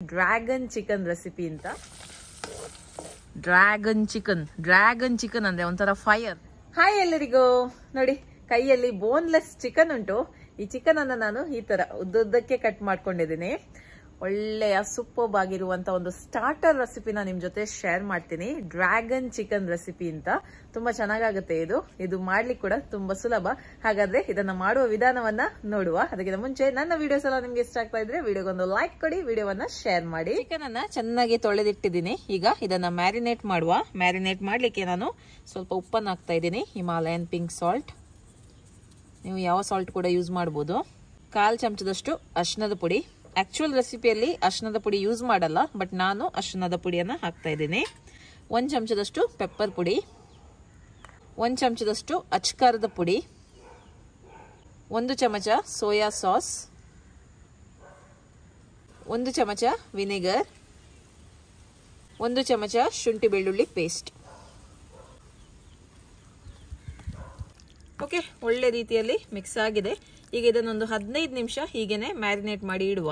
Dragon chicken recipe ಅಂತ. Dragon chicken ಅಂದ್ರೆ ಒಂಥರ ಫೈರ್. ಹಾಯ್ ಎಲ್ಲರಿಗೂ, ನೋಡಿ ಕೈಯಲ್ಲಿ ಬೋನ್ಲೆಸ್ ಚಿಕನ್ ಉಂಟು. ಈ ಚಿಕನ್ ಅನ್ನ ನಾನು ಈ ತರ ಉದ್ದಕ್ಕೆ ಕಟ್ ಮಾಡ್ಕೊಂಡಿದ್ದೀನಿ. ಒಳ್ಳೆಯ ಸೂಪರ್ಬ್ ಆಗಿರುವಂತ ಒಂದು ಸ್ಟಾರ್ಟರ್ ರೆಸಿಪಿನ ನಿಮ್ ಜೊತೆ ಶೇರ್ ಮಾಡ್ತೀನಿ. ಡ್ರ್ಯಾಗನ್ ಚಿಕನ್ ರೆಸಿಪಿ ಅಂತ ತುಂಬಾ ಚೆನ್ನಾಗಾಗುತ್ತೆ. ಇದು ಮಾಡ್ಲಿಕ್ಕೆ ಕೂಡ ತುಂಬಾ ಸುಲಭ. ಹಾಗಾದ್ರೆ ಇದನ್ನ ಮಾಡುವ ವಿಧಾನವನ್ನ ನೋಡುವ. ಅದಕ್ಕಿಂತ ಮುಂಚೆ ನನ್ನ ವಿಡಿಯೋಸ್ ಎಲ್ಲ ನಿಮ್ಗೆ ಇಷ್ಟ ಆಗ್ತಾ ಇದ್ರೆ ವಿಡಿಯೋಗೊಂದು ಲೈಕ್ ಕೊಡಿ, ವಿಡಿಯೋವನ್ನ ಶೇರ್ ಮಾಡಿ. ಚಿಕನ್ ಅನ್ನ ಚೆನ್ನಾಗಿ ತೊಳೆದಿಟ್ಟಿದ್ದೀನಿ. ಈಗ ಇದನ್ನ ಮ್ಯಾರಿನೇಟ್ ಮಾಡುವ. ಮ್ಯಾರಿನೇಟ್ ಮಾಡ್ಲಿಕ್ಕೆ ನಾನು ಸ್ವಲ್ಪ ಉಪ್ಪನ್ನ ಹಾಕ್ತಾ ಇದ್ದೀನಿ. ಹಿಮಾಲಯನ್ ಪಿಂಕ್ ಸಾಲ್ಟ್, ನೀವು ಯಾವ ಸಾಲ್ಟ್ ಕೂಡ ಯೂಸ್ ಮಾಡಬಹುದು. 1/4 ಚಮಚದಷ್ಟು ಅರಿಶಿಣದ ಪುಡಿ. ಆಕ್ಚುಯಲ್ ರೆಸಿಪಿಯಲ್ಲಿ ಅರಿಶಿಣದ ಪುಡಿ ಯೂಸ್ ಮಾಡಲ್ಲ, ಬಟ್ ನಾನು ಅರಿಶಿಣದ ಪುಡಿಯನ್ನ ಹಾಕ್ತಾ ಇದ್ದೀನಿ. 1 ಚಮಚದಷ್ಟು ಪೆಪ್ಪರ್ ಪುಡಿ, 1 ಚಮಚದಷ್ಟು ಅಚ್ಕಾರದ ಪುಡಿ, 1 ಚಮಚ ಸೋಯಾ ಸಾಸ್, 1 ಚಮಚ ವಿನೆಗರ್, 1 ಚಮಚ ಶುಂಠಿ ಬೆಳ್ಳುಳ್ಳಿ ಪೇಸ್ಟ್. ಓಕೆ, ಒಳ್ಳೆ ರೀತಿಯಲ್ಲಿ ಮಿಕ್ಸ್ ಆಗಿದೆ. ಈಗ ಇದನ್ನೊಂದು 15 ನಿಮಿಷ ಹೀಗೇನೆ ಮ್ಯಾರಿನೇಟ್ ಮಾಡಿ ಇಡುವ.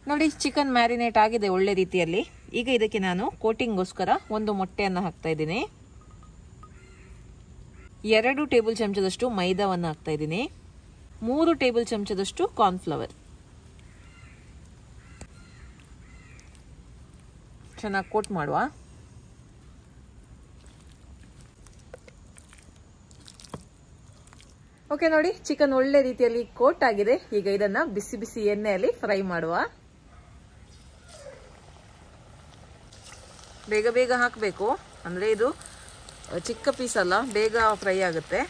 ನೋಡಿ, ಚಿಕನ್ ಮ್ಯಾರಿನೇಟ್ ಆಗಿದೆ ಒಳ್ಳೆ ರೀತಿಯಲ್ಲಿ. ಈಗ ಇದಕ್ಕೆ ನಾನು ಕೋಟಿಂಗ್ಗೋಸ್ಕರ 1 ಮೊಟ್ಟೆಯನ್ನು ಹಾಕ್ತಾ ಇದ್ದೀನಿ. 2 ಟೇಬಲ್ ಚಮಚದಷ್ಟು ಮೈದಾವನ್ನು ಹಾಕ್ತಾ ಇದ್ದೀನಿ. 3 ಟೇಬಲ್ ಚಮಚದಷ್ಟು ಕಾರ್ನ್ಫ್ಲವರ್. ಚೆನ್ನಾಗಿ ಕೋಟ್ ಮಾಡುವ. ಓಕೆ, ನೋಡಿ ಚಿಕನ್ ಒಳ್ಳೆ ರೀತಿಯಲ್ಲಿ ಕೋಟ್ ಆಗಿದೆ. ಈಗ ಇದನ್ನ ಬಿಸಿ ಬಿಸಿ ಎಣ್ಣೆಯಲ್ಲಿ ಫ್ರೈ ಮಾಡುವ. ಬೇಗ ಬೇಗ ಹಾಕಬೇಕು, ಅಂದ್ರೆ ಇದು ಚಿಕ್ಕ ಪೀಸ್ ಅಲ್ಲ, ಬೇಗ ಫ್ರೈ ಆಗುತ್ತೆ.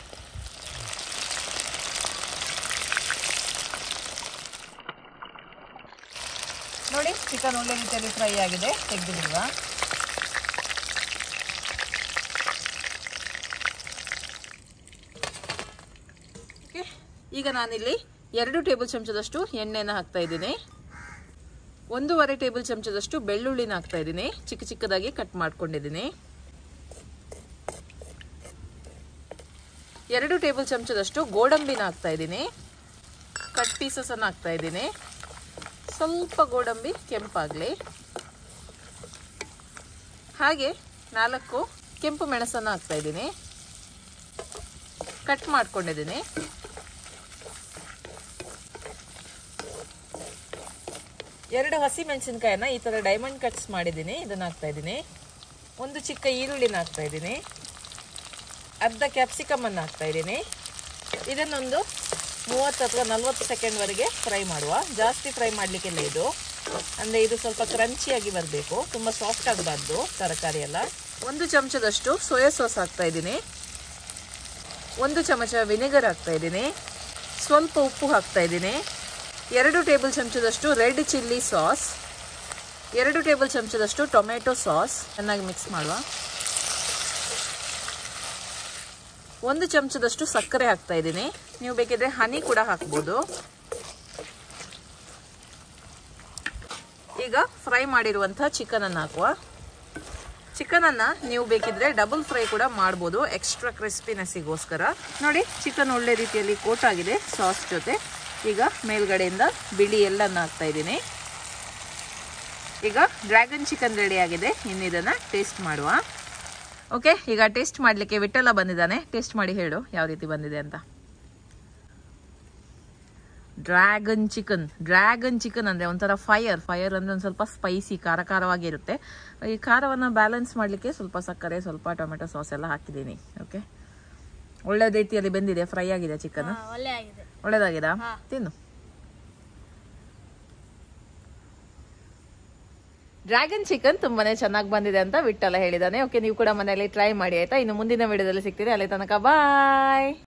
ನೋಡಿ, ಚಿಕನ್ ಒಳ್ಳೆ ರೀತಿಯಲ್ಲಿ ಫ್ರೈ ಆಗಿದೆ. ತೆಗೆದಿಡುವ. ಈಗ ನಾನಿಲ್ಲಿ 2 ಟೇಬಲ್ ಚಮಚದಷ್ಟು ಎಣ್ಣೆನ ಹಾಕ್ತಾ ಇದ್ದೀನಿ. 1.5 ಟೇಬಲ್ ಚಮಚದಷ್ಟು ಬೆಳ್ಳುಳ್ಳಿನ ಹಾಕ್ತಾ ಇದ್ದೀನಿ. ಚಿಕ್ಕ ಚಿಕ್ಕದಾಗಿ ಕಟ್ ಮಾಡ್ಕೊಂಡಿದ್ದೀನಿ. 2 ಟೇಬಲ್ ಚಮಚದಷ್ಟು ಗೋಡಂಬಿನ ಹಾಕ್ತಾ ಇದ್ದೀನಿ. ಕಟ್ ಪೀಸಸ್ ಅನ್ನ ಹಾಕ್ತಾ ಇದ್ದೀನಿ. ಸ್ವಲ್ಪ ಗೋಡಂಬಿ ಕೆಂಪಾಗ್ಲಿ. ಹಾಗೆ 4 ಕೆಂಪು ಮೆಣಸನ್ನ ಹಾಕ್ತಾ ಇದ್ದೀನಿ. ಕಟ್ ಮಾಡ್ಕೊಂಡಿದ್ದೀನಿ. 2 ಹಸಿ ಮೆಣಸಿನಕಾಯನ್ನ ಈ ತರ ಡೈಮಂಡ್ ಕಟ್ಸ್ ಮಾಡಿದ್ದೀನಿ. ಇದನ್ನ ಹಾಕ್ತಾ ಇದ್ದೀನಿ. 1 ಚಿಕ್ಕ ಈರುಳ್ಳಿನ ಹಾಕ್ತಾ ಇದ್ದೀನಿ. ಅರ್ಧ ಕ್ಯಾಪ್ಸಿಕಮ್ ಅನ್ನ ಹಾಕ್ತಾ ಇದ್ದೀನಿ. ಇದನ್ನೊಂದು 30 ಅಥವಾ 40 ಸೆಕೆಂಡ್ ವರೆಗೆ ಫ್ರೈ ಮಾಡುವ. ಜಾಸ್ತಿ ಫ್ರೈ ಮಾಡ್ಲಿಕ್ಕೆಲ್ಲ ಇದು, ಅಂದ್ರೆ ಇದು ಸ್ವಲ್ಪ ಕ್ರಂಚಿಯಾಗಿ ಬರಬೇಕು, ತುಂಬಾ ಸಾಫ್ಟ್ ಆಗಬಾರ್ದು ತರಕಾರಿ ಎಲ್ಲ. 1 ಚಮಚದಷ್ಟು ಸೋಯಾ ಸಾಸ್ ಹಾಕ್ತಾ ಇದ್ದೀನಿ. 1 ಚಮಚ ವಿನೆಗರ್ ಹಾಕ್ತಾ ಇದ್ದೀನಿ. ಸ್ವಲ್ಪ ಉಪ್ಪು ಹಾಕ್ತಾ ಇದ್ದೀನಿ. 2 ಟೇಬಲ್ ಚಮಚದಷ್ಟು ರೆಡ್ ಚಿಲ್ಲಿ ಸಾಸ್, 2 ಟೇಬಲ್ ಚಮಚದಷ್ಟು ಟೊಮೆಟೊ ಸಾಸ್. ಚೆನ್ನಾಗಿ ಮಿಕ್ಸ್ ಮಾಡುವ. 1 ಚಮಚದಷ್ಟು ಸಕ್ಕರೆ ಹಾಕ್ತಾ ಇದ್ದೀನಿ. ನೀವು ಬೇಕಿದ್ರೆ ಹನಿ ಕೂಡ ಹಾಕ್ಬೋದು. ಈಗ ಫ್ರೈ ಮಾಡಿರುವಂತಹ ಚಿಕನ್ ಅನ್ನು ಹಾಕುವ. ಚಿಕನ್ ಅನ್ನ ನೀವು ಬೇಕಿದ್ರೆ ಡಬಲ್ ಫ್ರೈ ಕೂಡ ಮಾಡಬಹುದು, ಎಕ್ಸ್ಟ್ರಾ ಕ್ರಿಸ್ಪಿನೆಸ್ಸಿಗೋಸ್ಕರ. ನೋಡಿ, ಚಿಕನ್ ಒಳ್ಳೆ ರೀತಿಯಲ್ಲಿ ಕೋಟ್ ಆಗಿದೆ ಸಾಸ್ ಜೊತೆ. ಈಗ ಮೇಲ್ಗಡೆಯಿಂದ ಬಿಳಿ ಎಲ್ಲನ್ನ ಹಾಕ್ತಾ ಇದ್ದೀನಿ. ಈಗ ಡ್ರ್ಯಾಗನ್ ಚಿಕನ್ ರೆಡಿ ಆಗಿದೆ. ಇನ್ನು ಇದನ್ನ ಟೇಸ್ಟ್ ಮಾಡುವ. ಓಕೆ, ಈಗ ಟೇಸ್ಟ್ ಮಾಡ್ಲಿಕ್ಕೆ ವಿಠಲ ಬಂದಿದ್ದಾನೆ. ಟೇಸ್ಟ್ ಮಾಡಿ ಹೇಳು ಯಾವ ರೀತಿ ಬಂದಿದೆ ಅಂತ. ಡ್ರ್ಯಾಗನ್ ಚಿಕನ್ ಅಂದ್ರೆ ಒಂಥರ ಫೈರ್ ಅಂದ್ರೆ ಒಂದು ಸ್ವಲ್ಪ ಸ್ಪೈಸಿ, ಖಾರವಾಗಿರುತ್ತೆ. ಈ ಖಾರವನ್ನ ಬ್ಯಾಲೆನ್ಸ್ ಮಾಡ್ಲಿಕ್ಕೆ ಸ್ವಲ್ಪ ಸಕ್ಕರೆ, ಸ್ವಲ್ಪ ಟೊಮೆಟೊ ಸಾಸ್ ಎಲ್ಲ ಹಾಕಿದ್ದೀನಿ. ಓಕೆ, ಒಳ್ಳೆ ರೀತಿಯಲ್ಲಿ ಬೆಂದಿದೆ, ಫ್ರೈ ಆಗಿದೆ ಚಿಕನ್. ಒಳ್ಳೇದಾಗಿದೆ, ತಿನ್ನು. ಡ್ರ್ಯಾಗನ್ ಚಿಕನ್ ತುಂಬಾನೇ ಚೆನ್ನಾಗಿ ಬಂದಿದೆ ಅಂತ ವಿಠಲ ಹೇಳಿದಾನೆ. ಓಕೆ, ನೀವು ಕೂಡ ಮನೆಯಲ್ಲಿ ಟ್ರೈ ಮಾಡಿ ಆಯ್ತಾ. ಇನ್ನು ಮುಂದಿನ ವಿಡಿಯೋದಲ್ಲಿ ಸಿಗ್ತೀರಿ. ಅಲ್ಲಿ ತನಕ ಬಾಯ್.